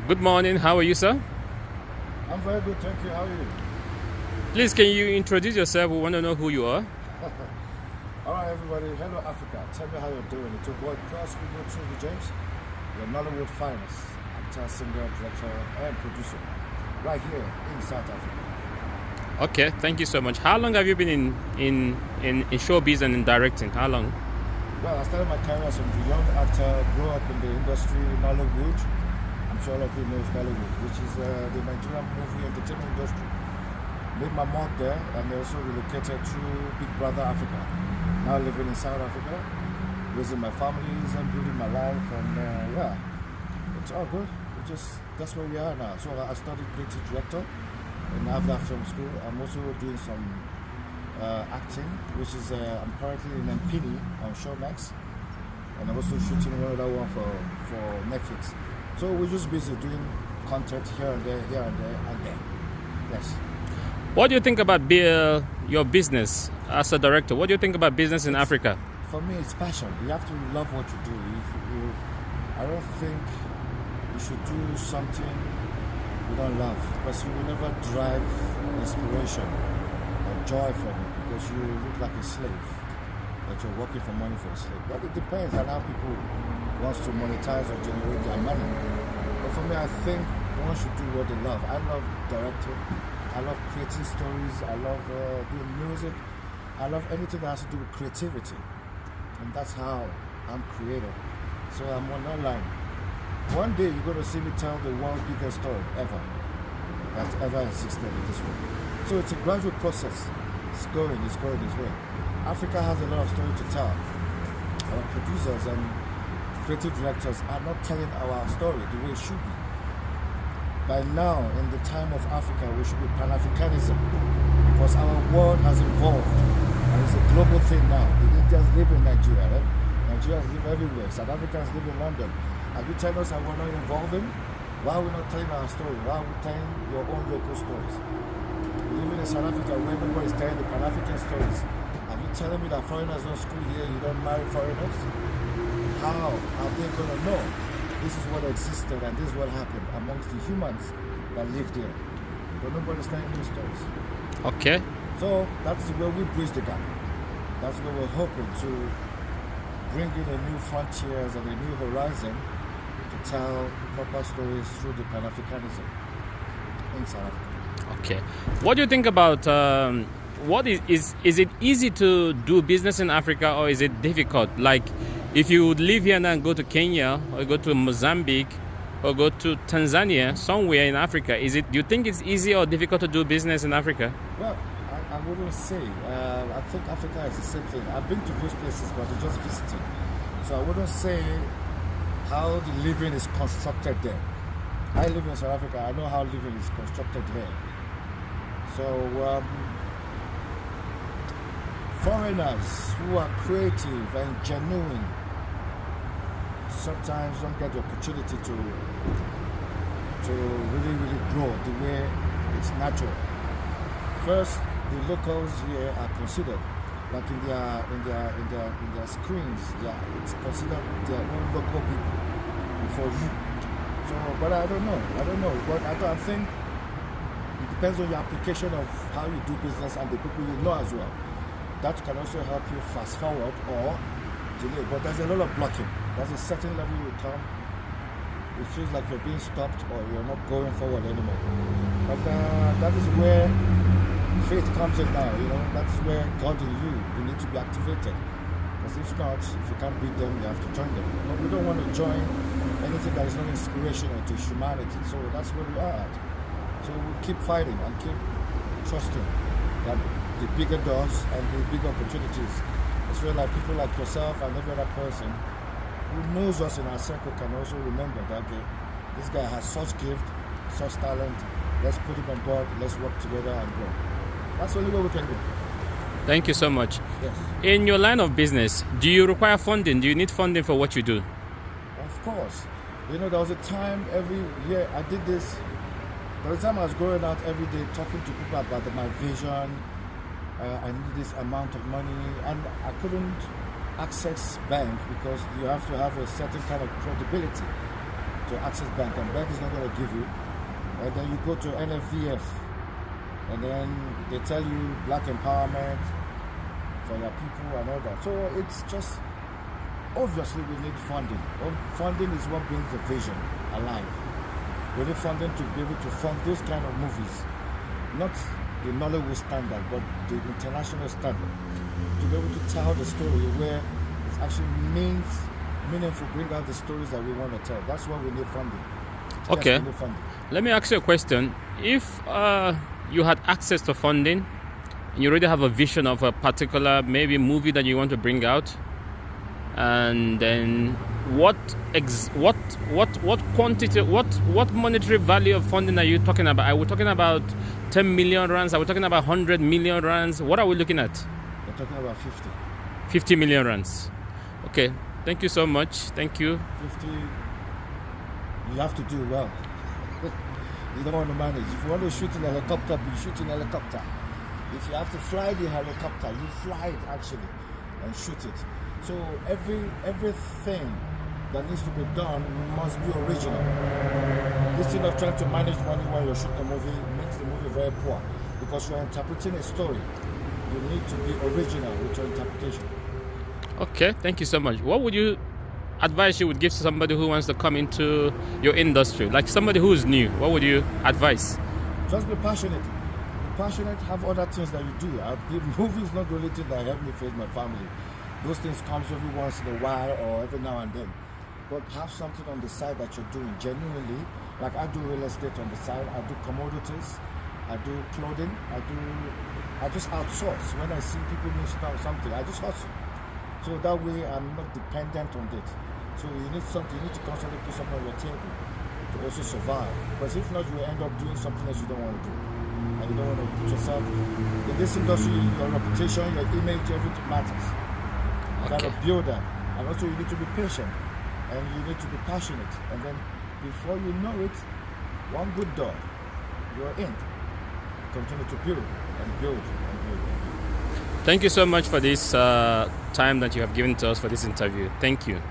Good morning. How are you, sir? I'm very good, thank you. How are you? Please, can you introduce yourself? We want to know who you are. All right, everybody. Hello, Africa. Tell me how you're doing. It's your boy, Cross Google Truby James, your Nollywood finest actor, singer, director, and producer, right here in South Africa. Okay, thank you so much. How long have you been in showbiz and in directing? How long? Well, I started my career as a young actor, grew up in the industry, Nollywood. I'm sure all of you know Nollywood, which is the Nigerian movie entertainment industry. Made my mark there and also relocated to Big Brother Africa. Now living in South Africa, raising my families and building my life, and yeah, it's all good. That's where we are now. So I studied creative director in Avda Film School. I'm also doing some acting, which is I'm currently in Mpini on Showmax, and I'm also shooting another one for Netflix. So we're just busy doing content here and there, and there. Yes. What do you think about your business as a director? What do you think about business in Africa? For me, it's passion. You have to love what you do. I don't think you should do something you don't love, because you will never drive inspiration or joy from it, because you look like a slave, that you're working for money for a slave. But it depends on how people want to monetize or generate their money. But for me, I think one should do what they love. I love directing. I love creating stories. I love doing music. I love anything that has to do with creativity. And that's how I'm creative. So I'm on that line. One day you're going to see me tell the world's biggest story ever that ever existed in this world. So it's a gradual process. It's going. Africa has a lot of story to tell. Our producers and creative directors are not telling our story the way it should be. By now, in the time of Africa, we should be Pan-Africanism, because our world has evolved and it's a global thing now. The Indians live in Nigeria, right? Nigerians live everywhere. South Africans live in London. Are you telling us that we're not evolving? Why are we not telling our story? Why are we telling your own local stories? Living in South Africa, where everybody's telling the Pan-African stories. Are you telling me that foreigners don't school here, you don't marry foreigners? How are they going to know? This is what existed and this is what happened amongst the humans that lived here. But nobody's telling those stories. Okay. So that's where we bridge the gap. That's where we're hoping to bring in a new frontiers and a new horizon to tell proper stories through the Pan-Africanism in South Africa. Okay. What do you think about what is it easy to do business in Africa, or is it difficult? Like, if you would live here now and go to Kenya or go to Mozambique or go to Tanzania, somewhere in Africa, do you think it's easy or difficult to do business in Africa? Well, I wouldn't say. I think Africa is the same thing. I've been to those places, but I'm just visiting. So I wouldn't say how the living is constructed there. I live in South Africa. I know how living is constructed there. So foreigners who are creative and genuine sometimes don't get the opportunity to really grow the way it's natural. First, the locals here are considered, like in their screens, it's considered their own local people before you. So, but I don't know. But I think it depends on your application of how you do business and the people you know as well. That can also help you fast forward or delay. But there's a lot of blocking. There's a certain level you come, it feels like you're being stopped or you're not going forward anymore. But that is where faith comes in now. That's where God in you need to be activated. Because if not, if you can't beat them, you have to join them. But we don't want to join anything that is not inspirational to humanity. So that's where we are at. So we keep fighting and keep trusting that the bigger doors and the bigger opportunities. It's where people like yourself and every other person who knows us in our circle can also remember that, okay, this guy has such gift, such talent, let's put him on board, let's work together and grow. That's the only way we can do. Thank you so much. Yes. In your line of business, do you require funding? Do you need funding for what you do? Of course. There was a time every year I did this. By the time I was going out every day talking to people about my vision, I need this amount of money, and I couldn't access bank because you have to have a certain kind of credibility to Access Bank, and bank is not going to give you. And then you go to NFVF, and then they tell you black empowerment for your people and all that. So it's just, obviously we need funding. Funding is what brings the vision alive. We need funding to be able to fund those kind of movies, not the Nollywood standard, but the international standard, to be able to tell the story where it actually meaningful, bring out the stories that we want to tell. That's why we need funding. Okay. Yes, we need funding. Let me ask you a question. If you had access to funding, and you already have a vision of a particular maybe movie that you want to bring out, and then what quantity, what monetary value of funding are you talking about? Are we talking about 10 million rands? Are we talking about 100 million rands? What are we looking at? We're talking about 50 million rands. Okay, thank you so much. Thank you. 50. You have to do well. You don't want to manage. If you want to shoot in a helicopter, you shoot in a helicopter. If you have to fly the helicopter, you fly it actually and shoot it. So everything that needs to be done must be original. Instead of trying to manage money while you're shooting a movie, makes the movie very poor, because you're interpreting a story. You need to be original with your interpretation. Okay, thank you so much. What would you advice you would give to somebody who wants to come into your industry, like somebody who is new? What would you advise? Just be passionate. Be passionate. Have other things that you do. The movie is not the only thing that helped me face my family. Those things comes every once in a while or every now and then. But have something on the side that you're doing genuinely. Like I do real estate on the side. I do commodities. I do clothing. I just outsource. When I see people need something, I just hustle. So that way I'm not dependent on it. So you need something. You need to constantly put something on your table to also survive. Because if not, you will end up doing something else you don't want to do. And you don't want to put yourself in this industry. Your reputation, your image, everything matters. You gotta build that. And also you need to be patient. And you need to be passionate. And then before you know it, one good door, you're in. Continue to build and build and build and build. Thank you so much for this time that you have given to us for this interview. Thank you.